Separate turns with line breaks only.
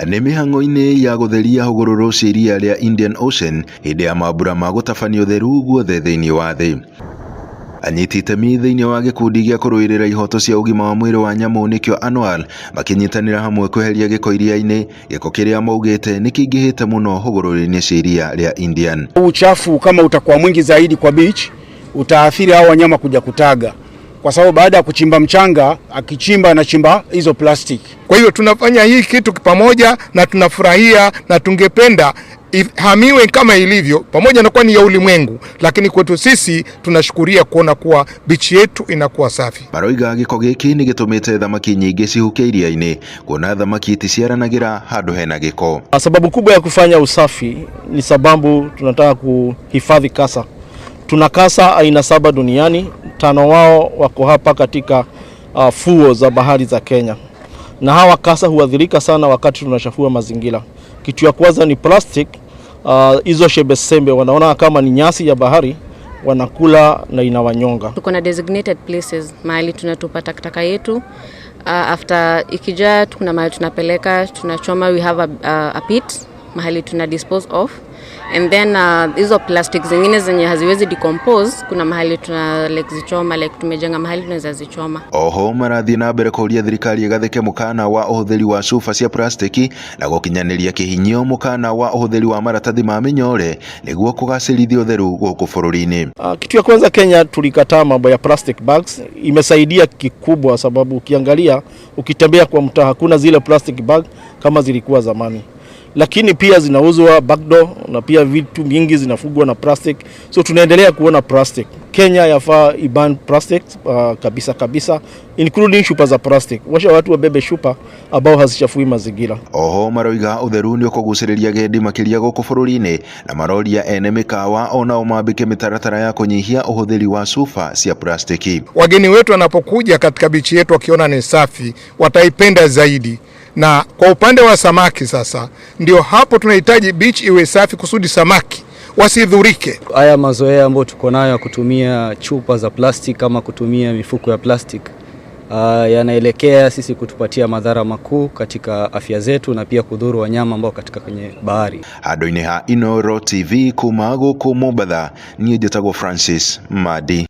Nĩ mĩhang'o-inĩ ya gũtheria hũgũrũrũ cia iria rĩa Indian Ocean hĩndĩ ya mambura ma gũtabania ũtheru guothe thĩinĩ wa thĩ. Anyiti itemi thĩinĩ wa gĩkundi gĩa kũrũĩrĩra ihoto cia ũgima wa mwĩrĩ wa nyamũ nĩkĩo Annual makinyitanĩra hamwe kweheria gĩko iria-inĩ, gĩko kĩrĩa maugĩte nĩ kĩingĩhĩte mũno hũgũrũrũ-inĩ cia iria rĩa Indian.
Uchafu kama utakuwa mwingi zaidi kwa beach utaathiri hao wanyama kuja kutaga, kwa sababu baada ya kuchimba mchanga, akichimba anachimba hizo plastic.
Kwa hiyo tunafanya hii kitu pamoja na tunafurahia, na tungependa hamiwe kama ilivyo, pamoja na kuwa ni ya ulimwengu, lakini kwetu sisi tunashukuria kuona kuwa beach yetu inakuwa safi.
Maroiga gĩko gĩkĩ nĩ gĩtũmĩte thamaki nyingĩ cihuke iria-inĩ, kuona thamaki iticiaranagĩra handũ hena gĩko.
Sababu kubwa ya kufanya usafi ni sababu tunataka kuhifadhi kasa. Tuna kasa aina 7 duniani, 5 wao wako hapa katika fuo za bahari za Kenya. Na hawa kasa huadhirika sana wakati tunachafua mazingira. Kitu ya kwanza ni plastic, hizo shebesembe wanaona kama ni nyasi ya bahari, wanakula na inawanyonga.
Tuko na designated places mahali tunatupa takataka yetu. After ikija kuna mahali tunapeleka, tunachoma, we have a pit mahali tuna dispose of. And then hizo plastic zingine zenye haziwezi decompose, kuna mahali tuna zichoma, tumejenga mahali tunaweza zichoma.
Oho marathi na mbere kũria thirikari ĩgathĩke mũkana wa ũhũthĩri wa cuba cia plastiki na gũkinyanĩria kĩhinyio mũkana wa ũhũthĩri wa maratathi ma mĩnyore nĩguo kũgacĩrithia ũtheru gũkũ bũrũri-inĩ.
Kitu ya kwanza Kenya tulikataa mambo ya plastic bags, imesaidia kikubwa sababu ukiangalia ukitembea kwa mtaa hakuna zile plastic bag kama zilikuwa zamani. Lakini pia zinauzwa backdoor na pia vitu mingi zinafugwa na plastic. So tunaendelea kuona plastic. Kenya yafaa iban plastic kabisa including chupa za plastic. Washa watu wabebe chupa ambao hazichafui mazingira.
Oho maroiga ũtheru nĩ ũkũgucĩrĩria agendi makĩria gũkũ bũrũri-inĩ na maroria ene mĩkawa onao mambĩke mĩtaratara ya kũnyihia ũhũthĩri wa chupa cia plastiki.
Wageni wetu wanapokuja katika bichi yetu wakiona ni safi wataipenda zaidi. Na kwa upande wa samaki sasa, ndio hapo tunahitaji beach iwe safi kusudi samaki wasidhurike.
Haya mazoea ambayo tuko nayo ya kutumia chupa za plastic kama kutumia mifuko ya plastic yanaelekea sisi kutupatia madhara makuu katika afya zetu na pia kudhuru wanyama ambao katika kwenye bahari.
Handũ-inĩ ha Inooro TV kuma gũkũ Mombatha, niĩ njĩtagwo Francis Madi.